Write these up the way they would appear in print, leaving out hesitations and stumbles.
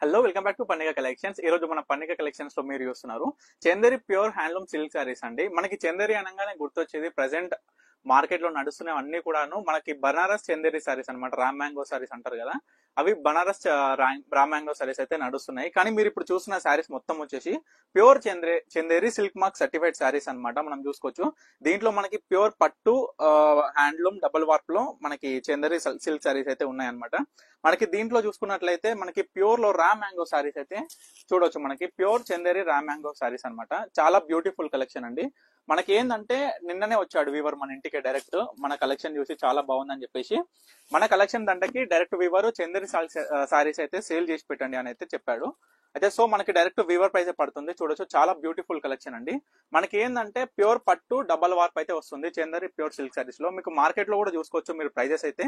Hello welcome back to Pannika Collections. ఈ రోజు మన పన్నిక కలెక్షన్స్ లో మీరు చూస్తున్నారు Chanderi pure handloom silk sarees అండి. మనకి చందేరి అనగానే గుర్తొచ్చేది ప్రెసెంట్ మార్కెట్ లో నడుస్తున్న అన్ని కూడాను మనకి బనారస్ చందేరి సారీస్ అనమాట. రామ్ మ్యాంగో సారీస్ అంటారు కదా, అవి బనారస్ రామ్ మ్యాంగో సారీస్ అయితే నడుస్తున్నాయి. కానీ మీరు ఇప్పుడు చూసిన సారీస్ మొత్తం వచ్చేసి pure Chanderi silk mark certified saris అనమాట. మనం చూసుకోవచ్చు దీంట్లో మనకి ప్యూర్ పట్టు హ్యాండ్లూమ్ డబుల్ వార్ప్ లో మనకి చందేరి సిల్క్ సారీస్ అయితే ఉన్నాయన్నమాట. మనకి దీంట్లో చూసుకున్నట్లయితే మనకి ప్యూర్ లో రామ్ మ్యాంగో సారీస్ అయితే చూడొచ్చు. మనకి ప్యూర్ చందేరి రామ్ మ్యాంగో సారీస్ అనమాట. చాలా బ్యూటిఫుల్ కలెక్షన్ అండి. మనకి ఏంటంటే నిన్ననే వచ్చాడు వీవర్ మన ఇంటికి డైరెక్ట్ మన కలెక్షన్ చూసి చాలా బాగుందని చెప్పేసి మన కలెక్షన్ దండకి డైరెక్ట్ వీవర్ చందేరి సారీస్ అయితే సేల్ చేసి పెట్టండి అని అయితే చెప్పాడు. అయితే సో మనకి డైరెక్ట్ వీవర్ ప్రైస్ పడుతుంది. చూడొచ్చు చాలా బ్యూటిఫుల్ కలెక్షన్ అండి. మనకి ఏంటంటే ప్యూర్ పట్టు డబల్ వార్ప్ అయితే వస్తుంది చందేరి ప్యూర్ సిల్క్ సారీస్ లో. మీకు మార్కెట్ లో కూడా చూసుకోవచ్చు మీరు ప్రైజెస్ అయితే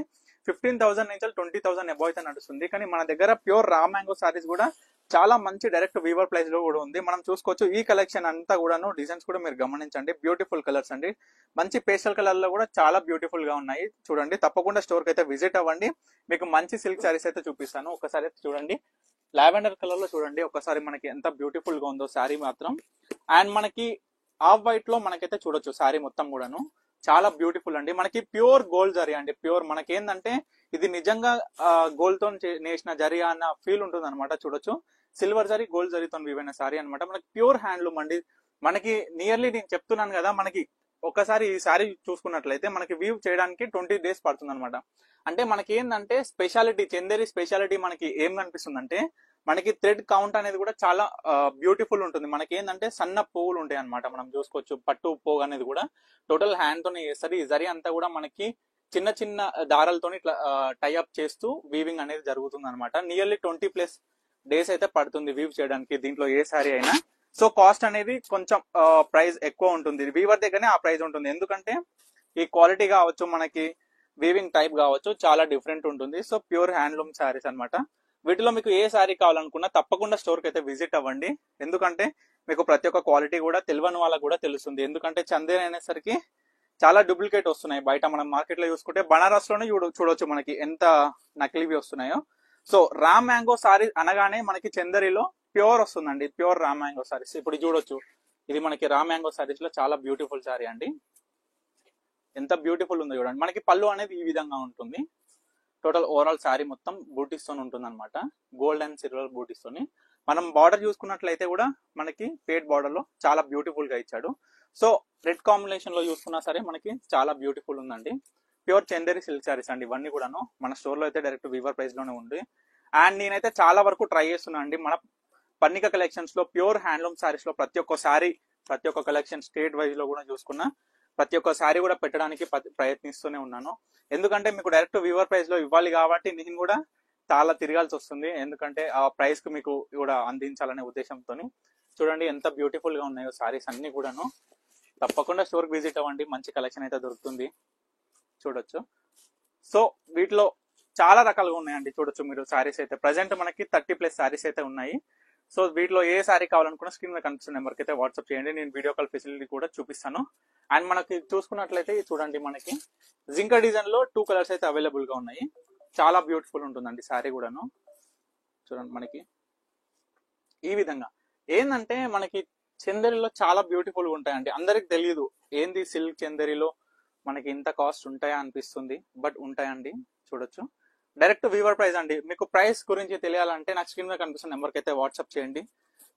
15,000 నుంచి 20,000 అబౌవ్ అయితే నడుస్తుంది. కానీ మన దగ్గర ప్యూర్ రా మ్యాంగో సారీస్ కూడా చాలా మంచి డైరెక్ట్ వీవర్ ప్రైస్ లో కూడా ఉంది. మనం చూసుకోవచ్చు ఈ కలెక్షన్ అంతా కూడాను డిజైన్స్ కూడా మీరు గమనించండి. బ్యూటిఫుల్ కలర్స్ అండి. మంచి పేస్టల్ కలర్ లో కూడా చాలా బ్యూటిఫుల్ గా ఉన్నాయి. చూడండి తప్పకుండా స్టోర్ కి అయితే విజిట్ అవ్వండి. మీకు మంచి సిల్క్ సారీస్ అయితే చూపిస్తాను. ఒకసారి చూడండి లావెండర్ కలర్ లో చూడండి ఒకసారి మనకి ఎంత బ్యూటిఫుల్ గా ఉందో శారీ మాత్రం. అండ్ మనకి ఆఫ్ వైట్ లో మనకైతే చూడొచ్చు శారీ మొత్తం కూడాను చాలా బ్యూటిఫుల్ అండి. మనకి ప్యూర్ గోల్డ్ జరీ అండి. ప్యూర్ మనకి ఏంటంటే ఇది నిజంగా గోల్డ్ తో నేసిన జరీ అన్న ఫీల్ ఉంటుంది అనమాట. చూడొచ్చు సిల్వర్ జరీ గోల్డ్ జరీతో వీవైన సారీ అనమాట. మనకి ప్యూర్ హ్యాండ్లూమ్ అండి. మనకి నియర్లీ నేను చెప్తున్నాను కదా, మనకి ఒకసారి ఈ సారీ చూసుకున్నట్లయితే మనకి వీవ్ చేయడానికి 20 days పడుతుంది అనమాట. అంటే మనకి ఏంటంటే స్పెషాలిటీ చందేరి స్పెషాలిటీ మనకి ఏం కనిపిస్తుంది అంటే మనకి థ్రెడ్ కౌంట్ అనేది కూడా చాలా బ్యూటిఫుల్ ఉంటుంది. మనకి ఏంటంటే సన్న పువ్వులు ఉంటాయి అనమాట. మనం చూసుకోవచ్చు పట్టు పోగు అనేది కూడా టోటల్ హ్యాండ్ తోనే చేస్తారు. ఈ జరీ అంతా కూడా మనకి చిన్న చిన్న దారాలతో ఇట్లా టైఅప్ చేస్తూ వీవింగ్ అనేది జరుగుతుంది అనమాట. నియర్లీ 20+ days అయితే పడుతుంది వీవ్ చేయడానికి దీంట్లో ఏ సారీ అయినా. సో కాస్ట్ అనేది కొంచెం ప్రైస్ ఎక్కువ ఉంటుంది. వీవర్ దగ్గరనే ఆ ప్రైస్ ఉంటుంది. ఎందుకంటే ఈ క్వాలిటీ కావచ్చు మనకి వీవింగ్ టైప్ కావచ్చు చాలా డిఫరెంట్ ఉంటుంది. సో ప్యూర్ హ్యాండ్లూమ్ శారీస్ అనమాట. వీటిలో మీకు ఏ శారీ కావాలనుకున్నా తప్పకుండా స్టోర్ కి అయితే విజిట్ అవ్వండి. ఎందుకంటే మీకు ప్రతి ఒక్క క్వాలిటీ కూడా తెలియని వాళ్ళకి కూడా తెలుస్తుంది. ఎందుకంటే చందేరి అనేసరికి చాలా డూప్లికేట్ వస్తున్నాయి బయట. మనం మార్కెట్ లో చూసుకుంటే బనారస్ లోనే చూడొచ్చు మనకి ఎంత నకిలీవి వస్తున్నాయో. సో రామ్ మ్యాంగో సారీ అనగానే మనకి చందేరిలో ప్యూర్ వస్తుందండి. ప్యూర్ రామ్ మ్యాంగో సారీస్ ఇప్పుడు చూడొచ్చు. ఇది మనకి రామ్ మ్యాంగో సారీస్ లో చాలా బ్యూటిఫుల్ సారీ అండి. ఎంత బ్యూటిఫుల్ ఉందో చూడండి. మనకి పళ్ళు అనేది ఈ విధంగా ఉంటుంది. టోటల్ ఓవరాల్ శారీ మొత్తం బూటీస్ తో ఉంటుంది అనమాట. గోల్డ్ అండ్ సిల్వర్ బూటీస్ తోని. మనం బార్డర్ చూసుకున్నట్లయితే కూడా మనకి పేడ్ బార్డర్ లో చాలా బ్యూటిఫుల్ గా ఇచ్చాడు. సో రెడ్ కాంబినేషన్ లో చూసుకున్నా సరే మనకి చాలా బ్యూటిఫుల్ ఉందండి. ప్యూర్ చందేరి సిల్క్ సారీస్ అండి ఇవన్నీ కూడాను. మన స్టోర్ లో అయితే డైరెక్ట్ వీవర్ ప్రైస్ లోనే ఉంది. అండ్ నేనైతే చాలా వరకు ట్రై చేస్తున్నా అండి మన పన్నిక కలెక్షన్స్ లో ప్యూర్ హ్యాండ్లూమ్ సారీస్ లో ప్రతి ఒక్క సారీ ప్రతి ఒక్క కలెక్షన్ స్టేట్ వైజ్ లో కూడా చూసుకున్నా ప్రతి ఒక్క సారీ కూడా పెట్టడానికి ప్రయత్నిస్తూనే ఉన్నాను. ఎందుకంటే మీకు డైరెక్ట్ వీవర్ ప్రైస్ లో ఇవ్వాలి కాబట్టి నేను కూడా చాలా తిరగాల్సి వస్తుంది. ఎందుకంటే ఆ ప్రైస్ కు మీకు కూడా అందించాలనే ఉద్దేశంతో. చూడండి ఎంత బ్యూటిఫుల్ గా ఉన్నాయో సారీస్ అన్ని కూడాను. తప్పకుండా స్టోర్ కి విజిట్ అవ్వండి. మంచి కలెక్షన్ అయితే దొరుకుతుంది. చూడొచ్చు. సో వీటిలో చాలా రకాలుగా ఉన్నాయండి. చూడొచ్చు మీరు సారీస్ అయితే ప్రెసెంట్ మనకి 30+ సారీస్ అయితే ఉన్నాయి. సో వీటిలో ఏ సారీ కావాలనుకున్నా స్క్రీన్ మీద కనిపిస్తున్న నెంబర్కి అయితే వాట్సాప్ చేయండి. నేను వీడియో కాల్ ఫెసిలిటీ కూడా చూపిస్తాను. అండ్ మనకి చూసుకున్నట్లయితే చూడండి మనకి జింకా డిజైన్ లో 2 కలర్స్ అయితే అవైలబుల్ గా ఉన్నాయి. చాలా బ్యూటిఫుల్ ఉంటుందండి సారీ కూడాను. చూడండి మనకి ఈ విధంగా ఏంటంటే మనకి చందేరిలో చాలా బ్యూటిఫుల్ గా ఉంటాయండి. అందరికి తెలియదు ఏంది సిల్క్ చందేరిలో మనకి ఇంత కాస్ట్ ఉంటాయా అనిపిస్తుంది, బట్ ఉంటాయండి. చూడొచ్చు డైరెక్ట్ వీవర్ ప్రైస్ అండి. మీకు ప్రైస్ గురించి తెలియాలంటే నాకు స్క్రీన్ మీద కనిపిస్తున్న నెంబర్కి అయితే వాట్సాప్ చేయండి.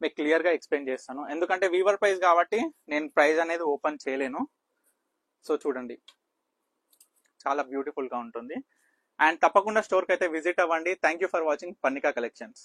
మీకు క్లియర్ గా ఎక్స్ప్లెయిన్ చేస్తాను. ఎందుకంటే వీవర్ ప్రైస్ కాబట్టి నేను ప్రైస్ అనేది ఓపెన్ చేయలేను. సో చూడండి చాలా బ్యూటిఫుల్ గా ఉంటుంది. అండ్ తప్పకుండా స్టోర్ కి అయితే విజిట్ అవ్వండి. Thank you for watching Pannika collections.